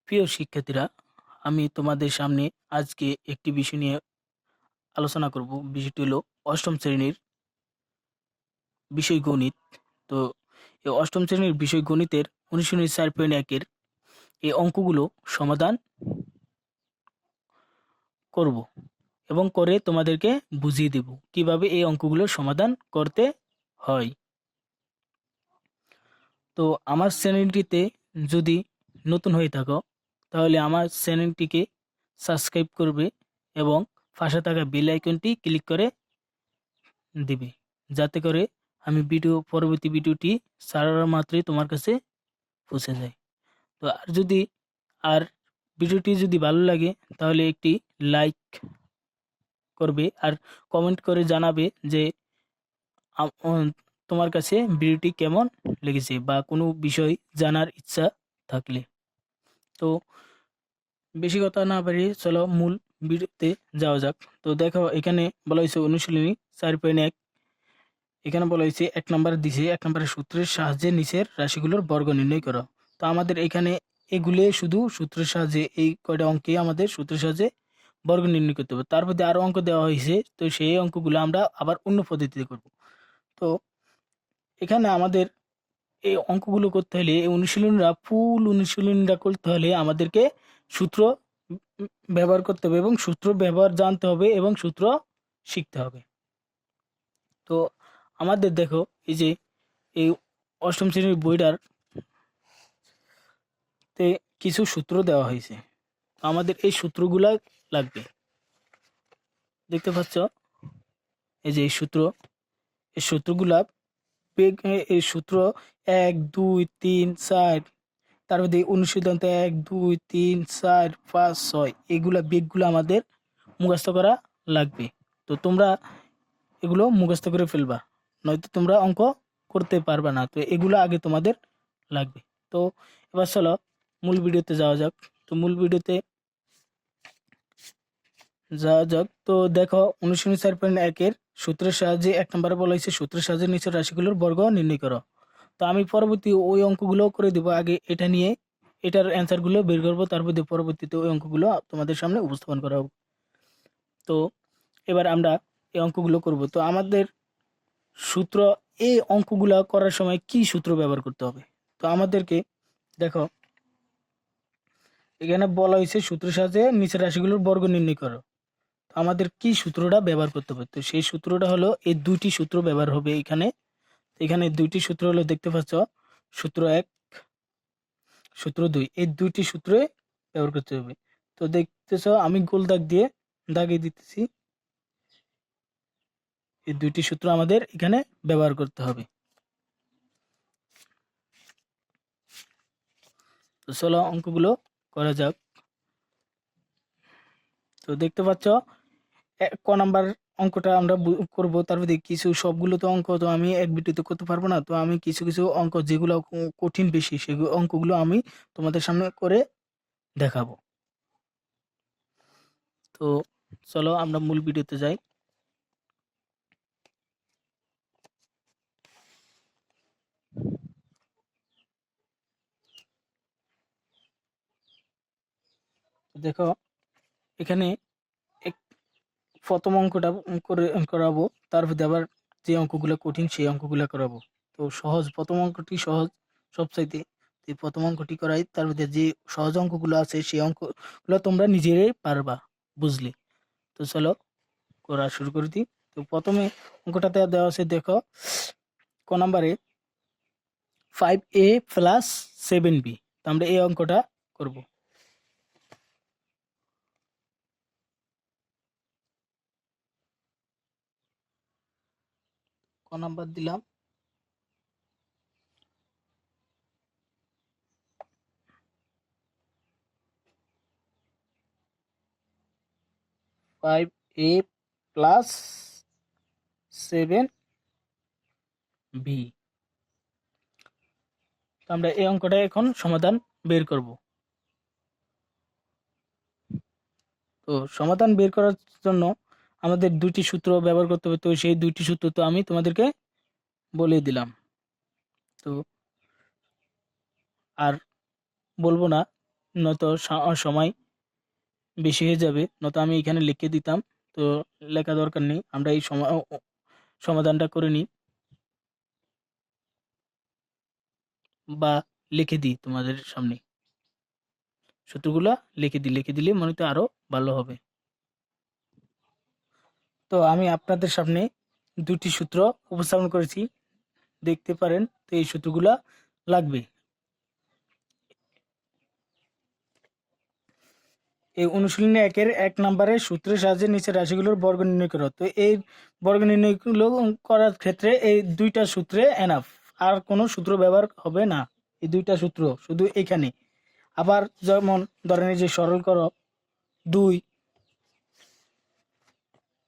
প্রিয় শিক্ষার্থীরা, আমি তোমাদের সামনে আজকে একটি বিষয় নিয়ে আলোচনা করব। বিষয়টি হলো অষ্টম শ্রেণীর বিষয় গণিত। তো এই অষ্টম শ্রেণীর বিষয় গণিতের অনুশীলনী 4.1-এর এই অঙ্কগুলো সমাধান করব এবং করে তোমাদেরকে বুঝিয়ে দেব কিভাবে এই অঙ্কগুলো সমাধান করতে হয়। তো আমার চ্যানেলটিতে যদি নতুন হয়ে থাকো তাহলে আমার চ্যানেলটিকে সাবস্ক্রাইব করবে এবং পাশে থাকা বেল আইকনটি ক্লিক করে দিবে, যাতে করে আমি পরবর্তী ভিডিওটি ছাড়ার মাত্রই তোমার কাছে পৌঁছে যায়। তো আর ভিডিওটি যদি ভালো লাগে তাহলে একটি লাইক করবে আর কমেন্ট করে জানাবে যে তোমার কাছে ভিডিওটি কেমন লেগেছে বা কোনো বিষয় জানার ইচ্ছা থাকলে। তো বেশি কথা না বাড়িয়ে চলো মূল ভিডিওতে যাওয়া যাক। তো দেখো, এখানে বলা হয়েছে অনুশীলনী 4.1। এখানে বলা হয়েছে 1 নম্বর দিছে, 1 নম্বরের সূত্রের সাহায্যে নিচের রাশিগুলোর বর্গ নির্ণয় করো। তো আমাদের এখানে এগুলো শুধু সূত্রের সাহায্যে, এই কয়টা অঙ্কে আমাদের সূত্রের সাহায্যে বর্গ নির্ণয় করতে হবে। তার মধ্যে আরো অঙ্ক দেওয়া হয়েছে, তো সেই অঙ্কগুলো আমরা আবার অন্য পদ্ধতিতে করব। তো এখানে আমাদের এই অঙ্কগুলো করতে হলে, এই অনুশীলনটা করতে হলে আমাদেরকে সূত্র ব্যবহার করতে হবে এবং সূত্র ব্যবহার জানতে হবে এবং সূত্র শিখতে হবে। তো আমাদের দেখো, এই যে এই অষ্টম শ্রেণীর বইটার তে কিছু সূত্র দেওয়া হয়েছে। আমাদের এই সূত্রগুলা লাগবে। দেখতে পাচ্ছ, এই যে এই সূত্রগুলা এই সূত্র 1 2 3 4, তার মধ্যে অনুশীলন 1 2 3 4 5 6, এগুলা বেগগুলো আমাদের মুখস্থ করা লাগবে। তো তোমরা এগুলো মুখস্থ করে ফেলবা, নয়তো তোমরা অঙ্ক করতে পারবে না। তো এগুলো আগে তোমাদের লাগবে। তো এবার চলো মূল ভিডিওতে যাওয়া যাক। তো মূল ভিডিওতে যাওয়া যাক। তো দেখো, অনুশীলনী 4.1-এর সূত্রের সাহায্যে 1 নম্বরে বলা হয়েছে সূত্রের সাহায্যে নিচের রাশিগুলোর বর্গ নির্ণয় করো। তো আমি পরবর্তী ওই অঙ্কগুলো করে দিব। আগে এটা নিয়ে এটার অ্যান্সারগুলো বের করবো, তারপর পরবর্তীতে ওই অঙ্কগুলো তোমাদের সামনে উপস্থাপন করা হবে। তো এবার আমরা এই অঙ্কগুলো করব। তো আমাদের সূত্র, এই অঙ্কগুলো করার সময় কি সূত্র ব্যবহার করতে হবে? তো আমাদেরকে দেখো, এখানে বলা হয়েছে সূত্রের সাহায্যে নিচের রাশিগুলোর বর্গ নির্ণয় করো। তো আমাদের কি সূত্রটা ব্যবহার করতে হবে? তো সেই সূত্রটা হলো, এই দুইটি সূত্র ব্যবহার হবে এখানে। এখানে দুইটি সূত্র হলো, দেখতে পাচ্ছ, সূত্র 1, সূত্র 2, এই দুইটি সূত্রে ব্যবহার করতে হবে। তো দেখতেছ আমি গোল দাগ দিয়ে দাগিয়ে দিতেছি। এই দুইটি সূত্র আমাদের এখানে ব্যবহার করতে হবে। তো চলো অঙ্কগুলো করা যাক। তো দেখতে পাচ্ছ, ক নাম্বার অঙ্কটা আমরা করব। তারপর কিছু, সবগুলো তো অঙ্ক তো আমি এক ভিডিওতে করতে পারবো না। তো আমি কিছু কিছু অঙ্ক যেগুলো কঠিন বেশি, সেগুলো অঙ্কগুলো আমি তোমাদের সামনে করে দেখাবো। তো চলো আমরা মূল ভিডিওতে যাই। দেখো, এখানে প্রথম অঙ্কটা করে করাবো, তারপর আবার যে অঙ্কগুলো কঠিন সেই অঙ্কগুলো করাবো। তো প্রথম অঙ্কটি সহজ সবচাইতে। এই প্রথম অঙ্কটি করাই, তারপর যে সহজ অঙ্কগুলো আছে সেই অঙ্কগুলো তোমরা নিজেরাই পারবা, বুঝলে? তো চলো করা শুরু করে দিই। তো প্রথমে অঙ্কটাতে দেওয়া আছে, দেখো, ক নাম্বারে 5a + 7b। তো আমরা এই অঙ্কটা করব। ক নাম্বার দিলাম, 5a + 7b। তো আমরা এই অঙ্কটা এখন সমাধান বের করব। তো সমাধান বের করার জন্য আমাদের দুইটি সূত্র ব্যবহার করতে হবে। তো সেই দুইটি সূত্র তো আমি তোমাদেরকে বলে দিলাম, তো আর বলবো না। নয়তো সময় বেশি হয়ে যাবে, নয়তো আমি এখানে লিখে দিতাম। তো লেখা দরকার নেই, আমরা এই সমাধানটা করে নিই বা লিখে দিই তোমাদের সামনে। সূত্রগুলা লিখে দিলে মনে তো আরো ভালো হবে। তো আমি আপনাদের সামনে দুটি সূত্র উপস্থাপন করেছি, দেখতে পারেন। তো এই সূত্রগুলা লাগবে। এই অনুশীলনী 1 নম্বরের সূত্রের সাহায্যে নিচের রাশিগুলোর বর্গ নির্ণয় করো। তো এই বর্গ নির্ণয়গুলো করার ক্ষেত্রে এই দুইটা সূত্রে এনাফ, আর কোনো সূত্র ব্যবহার হবে না। এই দুইটা সূত্র শুধু এখানে। আবার যেমন ধরেন এই যে সরল করো 2,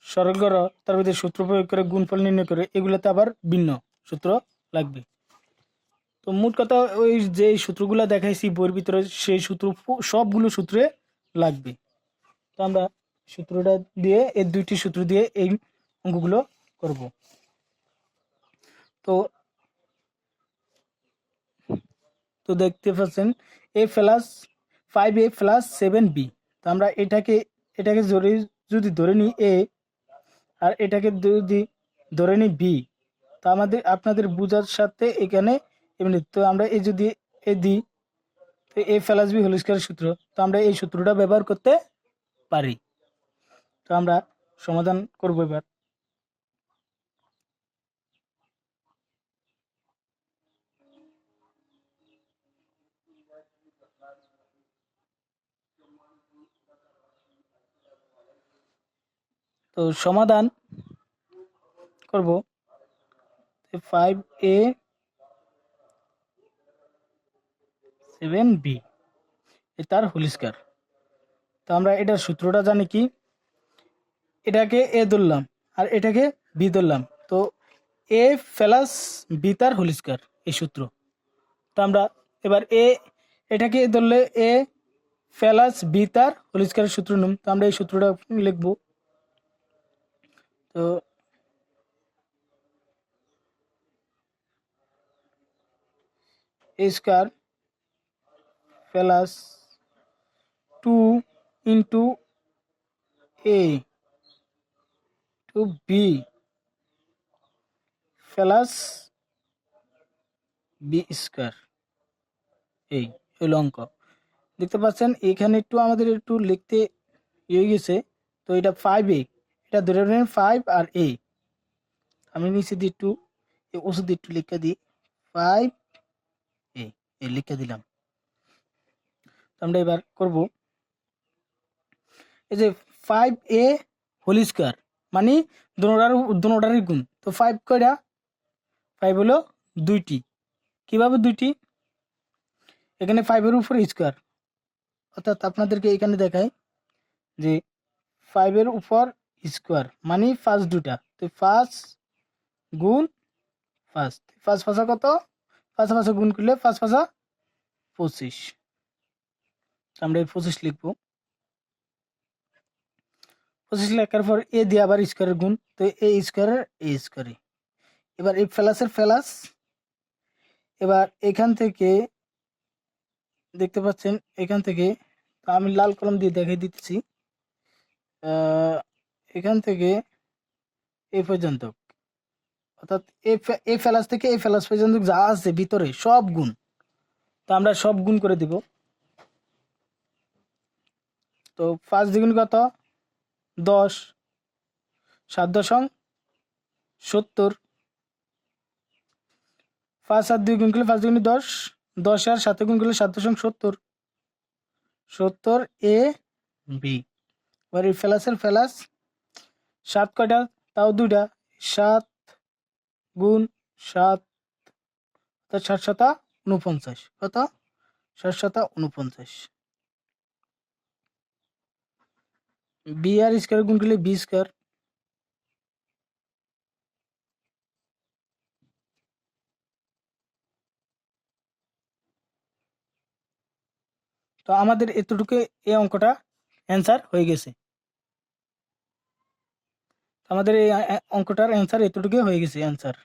সরল করো তার ভিতরে সূত্র প্রয়োগ করে গুণফল নির্ণয় করে, এগুলোতে আবার ভিন্ন সূত্র লাগবে। তো মোট কথা ওই যে সূত্রগুলো দেখাইছি বইয়ের ভিতরে, সেই সূত্র সবগুলো সূত্রে লাগবে। তো আমরা সূত্রটা দিয়ে, এই দুইটি সূত্র দিয়ে এই অঙ্কগুলো করব। তো তো দেখতে পাচ্ছেন a+5a+7b। তো আমরা এটাকে যদি ধরে নিই a, আর এটাকে যদি ধরে নিই b, তো আপনাদের বোঝার সাথে এখানে এমনি। তো আমরা এই যদি এ দিই, তো a+b হোল স্কয়ার সূত্র, তো আমরা এই সূত্রটা ব্যবহার করতে পারি। তো আমরা সমাধান করব এবার। তো সমাধান করব 5a7b তার হোল স্কয়ার। তো আমরা এটার সূত্রটা জানি কি, এটাকে এ ধরলাম আর এটাকে বি ধরলাম, তো a+b তার হোল স্কয়ার এই সূত্র। তো আমরা এবার এটাকে ধরলে a+b তার হোল স্কয়ারের সূত্র নিম। তো আমরা এই সূত্রটা লিখব। তো a square plus 2 into a to b plus b square, এই হলো অঙ্ক। দেখতে পাচ্ছেন এখানে একটু আমাদের একটু লিখতে ইয়ে গেছে। তো এটা 5a, এটা ধরে নেন 5 আর a, আমি নিচে দিয়ে একটু ওষুধ দিয়ে একটু লিখে দিই 5a, লিখে দিলাম। তো আমরা এবার করব এই যে 5a হোল স্কয়ার মানে দুটোটারই গুণ। তো 5 কয়টা, 5 হলো দুইটি। কিভাবে দুইটি, এখানে 5 এর উপর স্কয়ার, অর্থাৎ আপনাদেরকে এখানে দেখায় যে 5 এর উপর স্কয়ার মানে 5 দুটা। তো 5 গুণ 5, 5 5 কত, 5 5 গুণ করলে 5 5 25। আমরা এই 25 লিখবো। 25 লেখার পর এ দিয়ে আবার স্কয়ারের গুণ, তো এ স্কয়ারের এ স্কয়ারে। এবার এই প্লাসের প্লাস, এবার এখান থেকে দেখতে পাচ্ছেন এখান থেকে, আমি লাল কলম দিয়ে দেখিয়ে দিতেছি, এখান থেকে এই পর্যন্ত, অর্থাৎ এ প্লাস থেকে এ প্লাস পর্যন্ত যা আছে ভিতরে সব গুণ। তো আমরা সব গুণ করে দিব। তো 5 দ্বিগুণ কত, 10, 7 দশম 70, 5 আর 2 গুণ করলে 5 দুগুণে 10, 10 আর 7 গুণ করলে 7 দশম 70, 70 এ বি। এবার এই প্লাসের প্লাস, 7 কয়টা, তাও দুইটা, 7 গুণ 7, অর্থাৎ 7 7 49, কত, 7 7 49। বি আর স্কয়ার গুণ করলে বি স্কয়ার। তো আমাদের এতটুকু এই অঙ্কটা অ্যান্সার হয়ে গেছে। আমাদের এই অঙ্কটার অ্যান্সার এতটুকু হয়ে গেছে অ্যান্সার।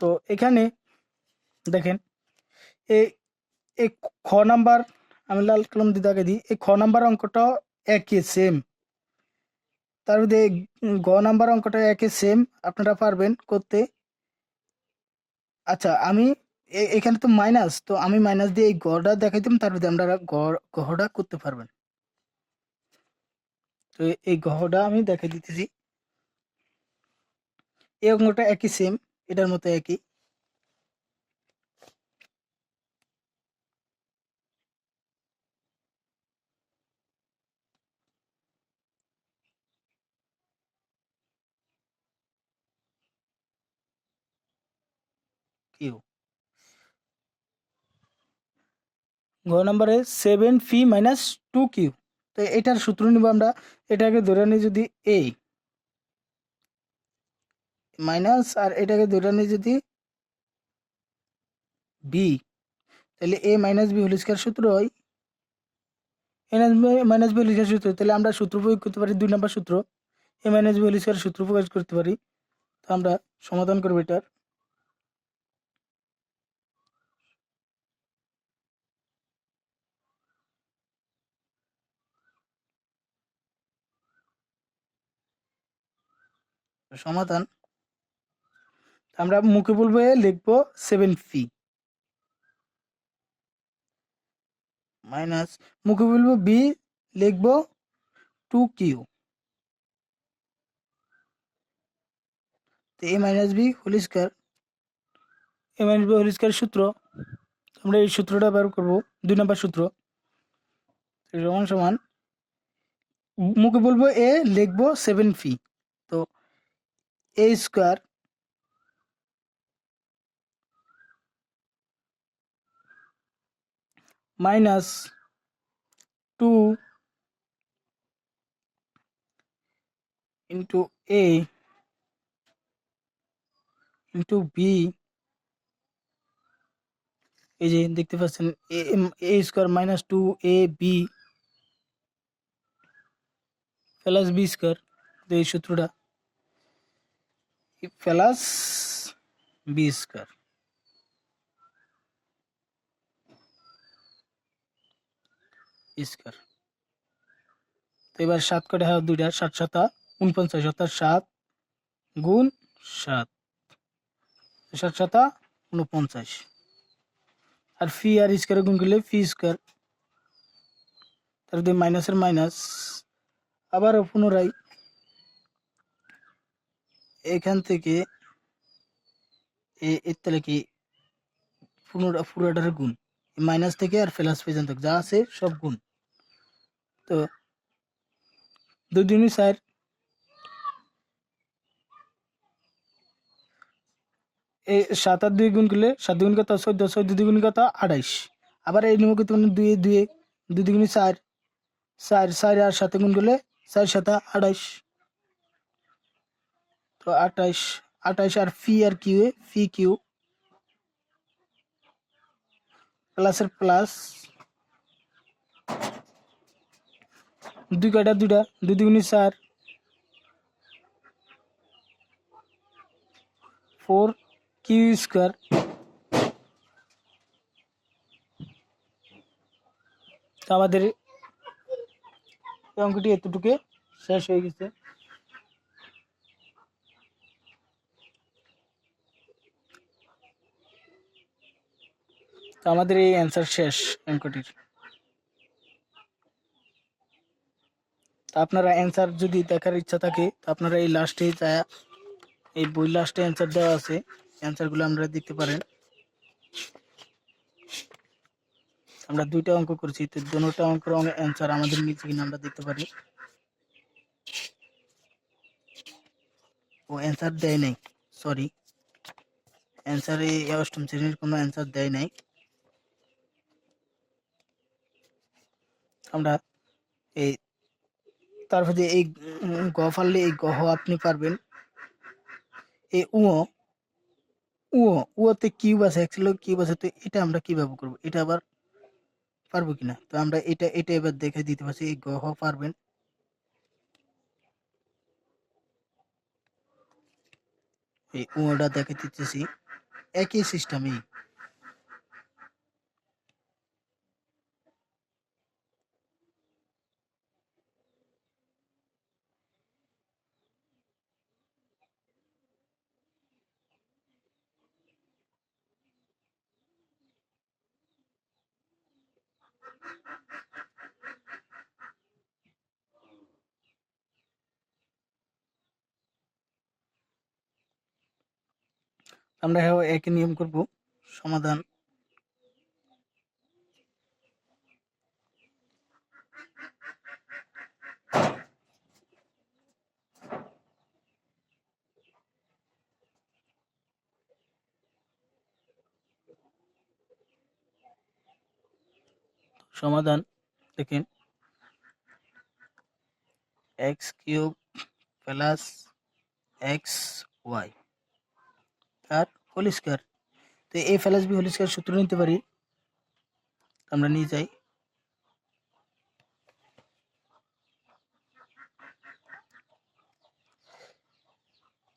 তো এখানে দেখেন এই এই খ নাম্বার, আমি লাল কলম দিয়ে দাগে দিই, এই খ নাম্বার অঙ্কটা একই সেম, তার মধ্যে গ নাম্বার অঙ্কটা একই সেম, আপনারা পারবেন করতে। আচ্ছা আমি এখানে তো মাইনাস, তো আমি মাইনাস দিয়ে এই গড়টা দেখাইতাম, তার মধ্যে আমরা গড়টা করতে পারবেন। তো এই গড়টা আমি দেখাই দিতেছি। এই অঙ্কটা একই সেম, এটার মতো একই। কিউ ঘ নম্বরে 7p - 2q। তো এটার সূত্র নিব আমরা, এটাকে ধরে নিই যদি a মাইনাস, আর এটাকে ধরে নিই যদি b, তাহলে a minus b whole square সূত্র হয় a minus b whole square সূত্র। তাহলে আমরা সূত্র প্রয়োগ করতে পারি 2 নম্বর সূত্র, a minus b whole square সূত্র প্রয়োগ করতে পারি। তো আমরা সমাধান করব এটার। সমাধান আমরা মুখে বলবো a, লিখবো 7p মাইনাস, মুখে বলবো b, লিখবো 2q। তো a minus b whole square, a minus b whole square সূত্র, আমরা এই সূত্রটা ব্যবহার করব 2 নম্বর সূত্র। সমান সমান মুখে বলবো a, লিখবো 7p। তো a square minus 2 into a into b, এই যে দেখতে পাচ্ছেন a square minus 2ab plus b square. এই সূত্রটা প্লাস b স্কয়ার স্কয়ার। তো এবার 7 কটা হয় দুইটা, 7 7 49, অর্থাৎ 7 গুণ 7, 7 7 49। আর ফি আর স্কয়ার গুণ করলে ফি স্কয়ার, তার মধ্যে মাইনাসের মাইনাস, আবার পুনরায় এখান থেকে এর তাহলে কি পুরোটার গুণ, মাইনাস থেকে আর প্লাস পর্যন্ত যা আছে সব গুণ। তো 2 2 4, এই 7 আর 2 গুণ করলে 7 দুগুণ কত 14, 14 দুগুণ কত 28। আবার এই নিয়ম করতে 2 2 2 দুগুণ 4, 4 4 আর 7 গুণ করলে 4 7 28। তো 28, 28 আর ফি আর কিউ, ফি কিউ প্লাসের প্লাস, 2 কয়টা দুইটা, 2 দুগুণ 4, 4 কিউ স্কয়ার। তো আমাদের এই অঙ্কটি এতটুকু শেষ হয়ে গেছে। তো আমাদের এই অ্যান্সার শেষ অঙ্কটির। তো আপনারা অ্যান্সার যদি দেখার ইচ্ছা থাকে, তো আপনারা এই লাস্টে যায়, এই বই লাস্টে অ্যান্সার দেওয়া আছে, অ্যান্সারগুলো আপনারা দেখতে পারেন। আমরা 2টা অঙ্ক করেছি, তো দুটোটা অঙ্কের অ্যান্সার আমাদের নিচে কিনা আমরা দেখতে পারি। ও অ্যান্সার দেয় নাই, সরি, অ্যান্সারে অষ্টম শ্রেণীর কোনো অ্যান্সার দেয় নাই। আমরা এই তারপরে এই গ পারলে এই গহ আপনি পারবেন। এই উতে কিউব আছে, অ্যাকচুয়ালি কিউব আছে, তো এটা আমরা কিভাবে করবো, এটা আবার পারবো কিনা। তো আমরা এটা এবার দেখে দিতে পারছি, এই গহ পারবেন। এই উটা দেখে দিতেছি, একই সিস্টেমই। আমরা একই নিয়ম করব। সমাধান সমাধান দেখেন, x cube plus x y তার হোল স্কয়ার। তো a plus b whole square সূত্র নিতে পারি। আমরা নিয়ে যাই